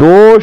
2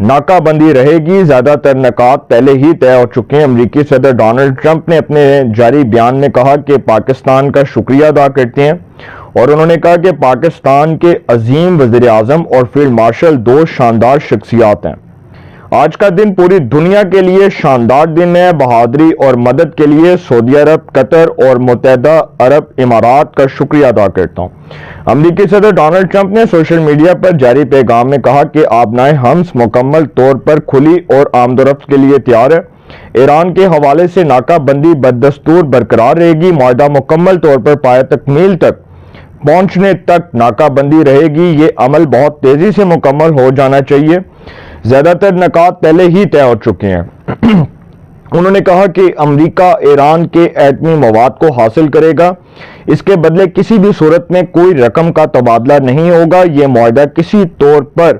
ناکہ بندی رہے گی۔ زیادہ تر نکات پہلے ہی طے ہو چکے ہیں۔ امریکی صدر ڈونلڈ ٹرمپ نے اپنے جاری بیان میں کہا کہ پاکستان کا شکریہ ادا کرتے ہیں، اور انہوں نے کہا کہ پاکستان کے عظیم وزیر اعظم اور فیلڈ مارشل دو شاندار شخصیات ہیں۔ آج کا دن پوری دنیا کے لیے شاندار دن ہے۔ بہادری اور مدد کے لیے سعودی عرب، قطر اور متحدہ عرب امارات کا شکریہ ادا کرتا ہوں۔ امریکی صدر ڈونلڈ ٹرمپ نے سوشل میڈیا پر جاری پیغام میں کہا کہ آبنائے حمص مکمل طور پر کھلی اور آمد و رفت کے لیے تیار ہے۔ ایران کے حوالے سے ناکہ بندی بدستور برقرار رہے گی۔ معاہدہ مکمل طور پر پایہ تکمیل تک پہنچنے تک ناکہ بندی رہے گی۔ یہ عمل بہت تیزی سے مکمل ہو جانا چاہیے۔ زیادہ تر نکات پہلے ہی طے ہو چکے ہیں۔ انہوں نے کہا کہ امریکہ ایران کے ایٹمی مواد کو حاصل کرے گا، اس کے بدلے کسی بھی صورت میں کوئی رقم کا تبادلہ نہیں ہوگا۔ یہ معاہدہ کسی طور پر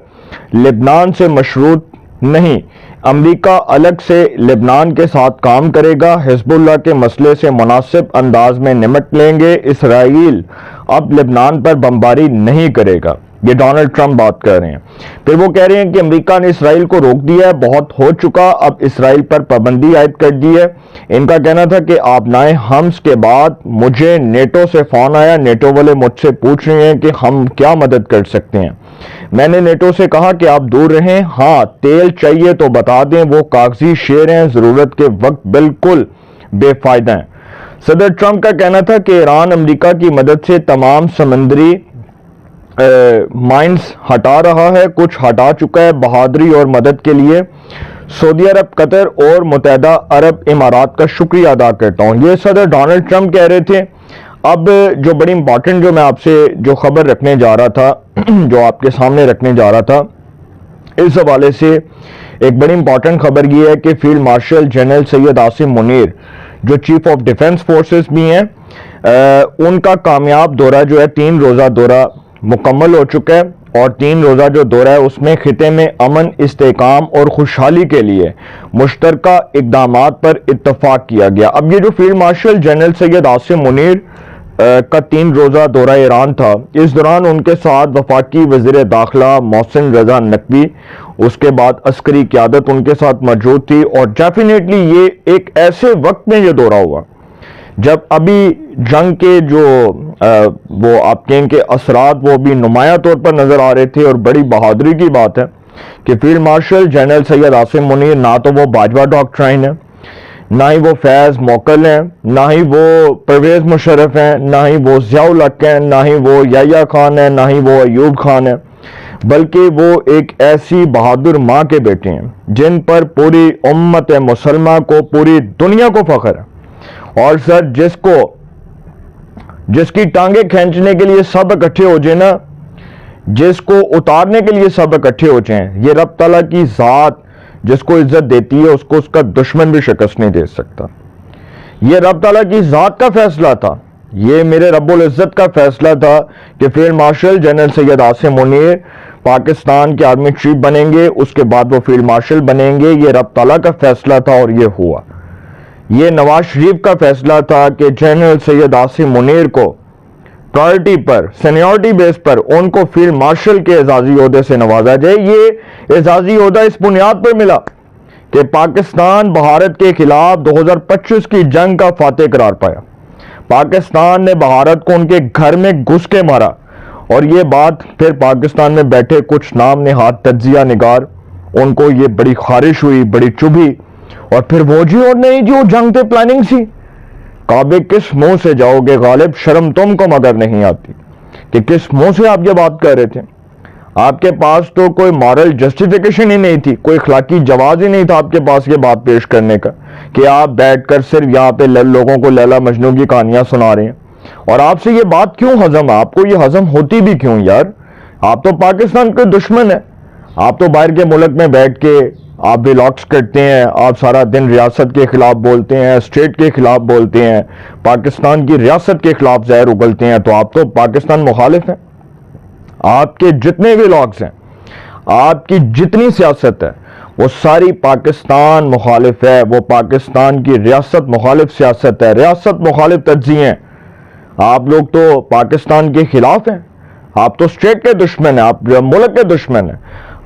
لبنان سے مشروط نہیں۔ امریکہ الگ سے لبنان کے ساتھ کام کرے گا، حزب اللہ کے مسئلے سے مناسب انداز میں نمٹ لیں گے۔ اسرائیل اب لبنان پر بمباری نہیں کرے گا۔ یہ ڈونلڈ ٹرمپ بات کر رہے ہیں۔ پھر وہ کہہ رہے ہیں کہ امریکہ نے اسرائیل کو روک دیا ہے، بہت ہو چکا، اب اسرائیل پر پابندی عائد کر دی ہے۔ ان کا کہنا تھا کہ آبنائے حمص کے بعد مجھے نیٹو سے فون آیا، نیٹو والے مجھ سے پوچھ رہے ہیں کہ ہم کیا مدد کر سکتے ہیں۔ میں نے نیٹو سے کہا کہ آپ دور رہیں، ہاں تیل چاہیے تو بتا دیں، وہ کاغذی شیر ہیں، ضرورت کے وقت بالکل بے فائدہ ہیں۔ صدر ٹرمپ کا کہنا تھا کہ ایران امریکہ کی مدد سے تمام سمندری مائنز ہٹا رہا ہے، کچھ ہٹا چکا ہے۔ بہادری اور مدد کے لیے سعودی عرب، قطر اور متحدہ عرب امارات کا شکریہ ادا کرتا ہوں۔ یہ صدر ڈونلڈ ٹرمپ کہہ رہے تھے۔ اب جو بڑی امپورٹنٹ جو میں آپ سے جو خبر رکھنے جا رہا تھا، جو آپ کے سامنے رکھنے جا رہا تھا، اس حوالے سے ایک بڑی امپورٹنٹ خبر یہ ہے کہ field marshal general Syed Asim Munir جو چیف آف ڈیفنس فورسز بھی ہیں، ان کا کامیاب دورہ جو ہے 3 روزہ دورہ مکمل ہو چکا ہے، اور 3 روزہ جو دورہ ہے اس میں خطے میں امن، استحکام اور خوشحالی کے لیے مشترکہ اقدامات پر اتفاق کیا گیا۔ اب یہ جو field marshal general Syed Asim Munir کا 3 روزہ دورہ ایران تھا، اس دوران ان کے ساتھ وفاقی وزیر داخلہ محسن رضا نقوی، اس کے بعد عسکری قیادت ان کے ساتھ موجود تھی، اور ڈیفینیٹلی یہ ایک ایسے وقت میں یہ دورہ ہوا جب ابھی جنگ کے جو وہ آپ کہیں کہ اثرات وہ بھی نمایاں طور پر نظر آ رہے تھے، اور بڑی بہادری کی بات ہے کہ field marshal general Syed Asim Munir نہ تو وہ باجوہ ڈاکٹرائن ہے، نہ ہی وہ فیض موکل ہیں، نہ ہی وہ پرویز مشرف ہیں، نہ ہی وہ ضیاء الحق ہیں، نہ ہی وہ یحییٰ خان ہیں، نہ ہی وہ ایوب خان ہیں، بلکہ وہ ایک ایسی بہادر ماں کے بیٹے ہیں جن پر پوری امت مسلمہ کو، پوری دنیا کو فخر ہے۔ اور سر جس کی ٹانگیں کھینچنے کے لیے سب اکٹھے ہو جائیں نا، جس کو اتارنے کے لیے سب اکٹھے ہو جائیں، یہ رب تعالیٰ کی ذات جس کو عزت دیتی ہے اس کو اس کا دشمن بھی شکست نہیں دے سکتا۔ یہ رب تعالیٰ کی ذات کا فیصلہ تھا، یہ میرے رب العزت کا فیصلہ تھا کہ field marshal general Syed Asim Munir Pakistan کے آرمی چیف بنیں گے، اس کے بعد وہ فیلڈ مارشل بنیں گے۔ یہ رب تعالیٰ کا فیصلہ تھا اور یہ ہوا۔ یہ نواز شریف کا فیصلہ تھا کہ جنرل سید عاصم منیر کو پرائرٹی پر، سینیورٹی بیس پر ان کو فیلڈ مارشل کے اعزازی عہدے سے نوازا جائے۔ یہ اعزازی عہدہ اس بنیاد پر ملا کہ پاکستان بھارت کے خلاف 2025 کی جنگ کا فاتح قرار پایا۔ پاکستان نے بھارت کو ان کے گھر میں گھس کے مارا، اور یہ بات پھر پاکستان میں بیٹھے کچھ نام نہاد تجزیہ نگار ان کو یہ بڑی خارش ہوئی، بڑی چبھی، اور پھر وہ جی اور نہیں جی وہ جنگ تے پلاننگ سی۔ کعبے کس منہ سے جاؤ گے غالب، شرم تم کو مگر نہیں آتی کہ کس منہ سے آپ یہ بات کر رہے تھے۔ آپ کے پاس تو کوئی مارل جسٹیفیکیشن ہی نہیں تھی، کوئی اخلاقی جواز ہی نہیں تھا آپ کے پاس یہ بات پیش کرنے کا کہ آپ بیٹھ کر صرف یہاں پہ لوگوں کو لیلا مجنوں کی کہانیاں سنا رہے ہیں۔ اور آپ سے یہ بات کیوں ہضم ہے؟ آپ کو یہ ہضم ہوتی بھی کیوں یار؟ آپ تو پاکستان کے دشمن ہیں، آپ تو باہر کے ملک میں بیٹھ کے آپ ولاگس کرتے ہیں، آپ سارا دن ریاست کے خلاف بولتے ہیں، اسٹیٹ کے خلاف بولتے ہیں، پاکستان کی ریاست کے خلاف زہر اگلتے ہیں، تو آپ تو پاکستان مخالف ہیں۔ آپ کے جتنے ولاگس ہیں، آپ کی جتنی سیاست ہے، وہ ساری پاکستان مخالف ہے، وہ پاکستان کی ریاست مخالف سیاست ہے، ریاست مخالف تجزیے ہیں۔ آپ لوگ تو پاکستان کے خلاف ہیں، آپ تو اسٹیٹ کے دشمن ہیں، آپ ملک کے دشمن ہیں۔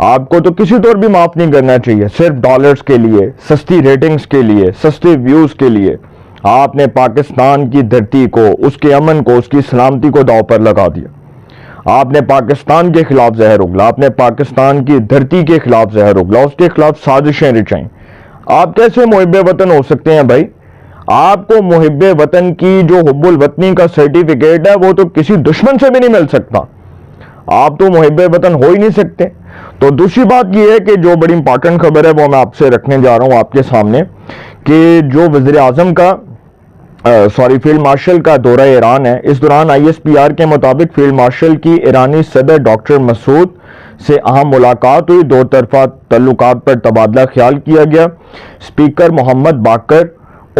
آپ کو تو کسی طور بھی معاف نہیں کرنا چاہیے، صرف ڈالرز کے لیے، سستی ریٹنگز کے لیے، سستے ویوز کے لیے آپ نے پاکستان کی دھرتی کو، اس کے امن کو، اس کی سلامتی کو داؤ پر لگا دیا۔ آپ نے پاکستان کے خلاف زہر اگلا، آپ نے پاکستان کی دھرتی کے خلاف زہر اگلا، اس کے خلاف سازشیں رچائیں۔ آپ کیسے محب وطن ہو سکتے ہیں بھائی؟ آپ کو محب وطن کی جو حب الوطنی کا سرٹیفکیٹ ہے وہ تو کسی دشمن سے بھی نہیں مل سکتا، آپ تو محب وطن ہو ہی نہیں سکتے۔ تو دوسری بات یہ ہے کہ جو بڑی امپارٹنٹ خبر ہے وہ میں آپ سے رکھنے جا رہا ہوں آپ کے سامنے، کہ جو وزیر اعظم کا فیلڈ مارشل کا دورہ ایران ہے، اس دوران ISPR کے مطابق فیلڈ مارشل کی ایرانی صدر ڈاکٹر مسعود سے اہم ملاقات ہوئی، دو طرفہ تعلقات پر تبادلہ خیال کیا گیا۔ اسپیکر محمد باقر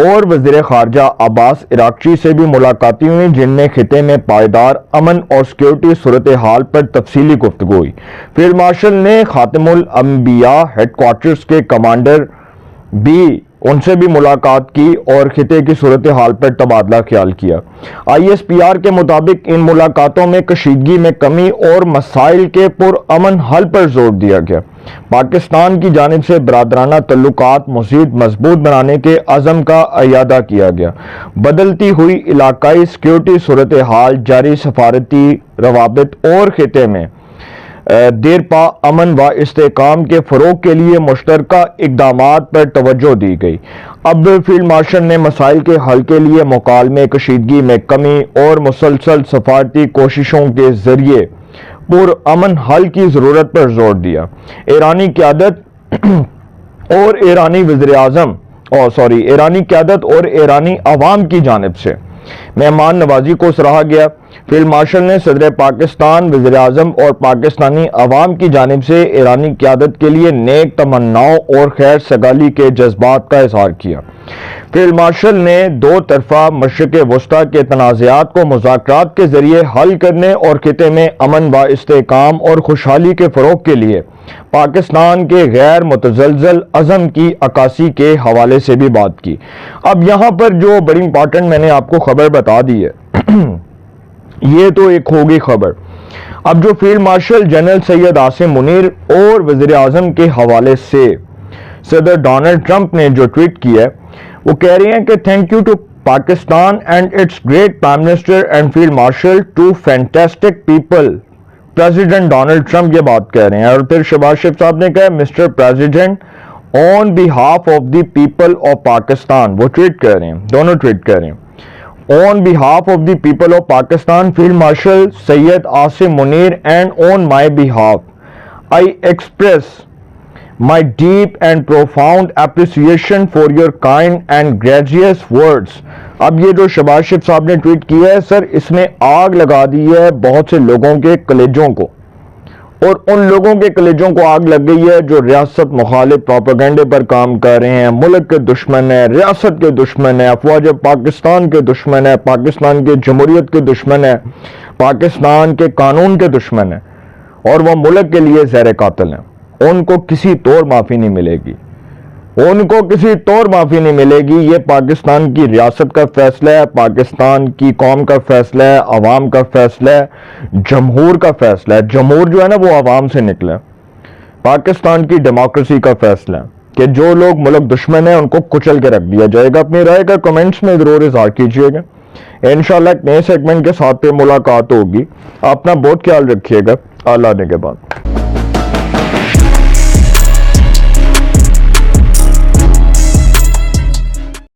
اور وزیر خارجہ عباس عراقچی سے بھی ملاقاتیں ہوئیں، جن میں خطے میں پائیدار امن اور سیکورٹی صورتحال پر تفصیلی گفتگو ہوئی۔ فیلڈ مارشل نے خاتم الانبیاء ہیڈ کوارٹرز کے کمانڈر بھی ان سے بھی ملاقات کی اور خطے کی صورتحال پر تبادلہ خیال کیا۔ ISPR کے مطابق ان ملاقاتوں میں کشیدگی میں کمی اور مسائل کے پرامن حل پر زور دیا گیا۔ پاکستان کی جانب سے برادرانہ تعلقات مزید مضبوط بنانے کے عزم کا اعادہ کیا گیا۔ بدلتی ہوئی علاقائی سیکورٹی صورتحال، جاری سفارتی روابط اور خطے میں دیرپا امن و استحکام کے فروغ کے لیے مشترکہ اقدامات پر توجہ دی گئی۔ اب فیلڈ مارشل نے مسائل کے حل کے لیے مکالمے، کشیدگی میں کمی اور مسلسل سفارتی کوششوں کے ذریعے پرامن حل کی ضرورت پر زور دیا۔ ایرانی قیادت اور ایرانی عوام کی جانب سے مہمان نوازی کو سراہا گیا۔ فیلڈ مارشل نے صدر پاکستان، وزیر اعظم اور پاکستانی عوام کی جانب سے ایرانی قیادت کے لیے نیک تمناؤں اور خیر سگالی کے جذبات کا اظہار کیا۔ فیلڈ مارشل نے دو طرفہ مشرق وسطیٰ کے تنازعات کو مذاکرات کے ذریعے حل کرنے اور خطے میں امن و استحکام اور خوشحالی کے فروغ کے لیے پاکستان کے غیر متزلزل عزم کی عکاسی کے حوالے سے بھی بات کی۔ اب یہاں پر جو بڑی امپارٹنٹ میں نے آپ کو خبر بتا دی ہے، یہ تو ایک ہوگی خبر۔ اب جو field marshal general Syed Asim Munir اور وزیر اعظم کے حوالے سے صدر ڈونلڈ ٹرمپ نے جو ٹویٹ کیا ہے، وہ کہہ رہے ہیں کہ thank you to Pakistan and its great prime minister and field marshal to fantastic people. President Donald Trump یہ بات کہہ رہے ہیں، اور پھر شہباز شریف صاحب نے کہا mister president on behalf of the people of Pakistan, وہ ٹویٹ کر رہے ہیں، دونوں ٹویٹ کر رہے ہیں۔ On behalf of the people of Pakistan, Field Marshal Syed Asim Munir, and on my behalf, I express my deep and profound appreciation for your kind and gracious words. اب یہ جو شہباز شریف صاحب نے ٹویٹ کیا ہے سر، اس نے آگ لگا دی ہے بہت سے لوگوں کے کلیجوں کو، اور ان لوگوں کے کلیجوں کو آگ لگ گئی ہے جو ریاست مخالف پروپیگنڈے پر کام کر رہے ہیں، ملک کے دشمن ہیں، ریاست کے دشمن ہیں، افواج پاکستان کے دشمن ہیں، پاکستان کے جمہوریت کے دشمن ہیں، پاکستان کے قانون کے دشمن ہیں، اور وہ ملک کے لیے زہر قاتل ہیں۔ ان کو کسی طور معافی نہیں ملے گی، ان کو کسی طور معافی نہیں ملے گی۔ یہ پاکستان کی ریاست کا فیصلہ ہے، پاکستان کی قوم کا فیصلہ ہے، عوام کا فیصلہ ہے، جمہور کا فیصلہ ہے۔ جمہور جو ہے نا وہ عوام سے نکلا ہے۔ پاکستان کی ڈیموکریسی کا فیصلہ ہے کہ جو لوگ ملک دشمن ہیں ان کو کچل کے رکھ دیا جائے گا۔ اپنی رائے کا کمنٹس میں ضرور اظہار کیجیے گا۔ انشاءاللہ ایک نئے سیگمنٹ کے ساتھ پہ ملاقات ہوگی۔ اپنا بہت خیال رکھیے گا۔ اللہ نے کے بعد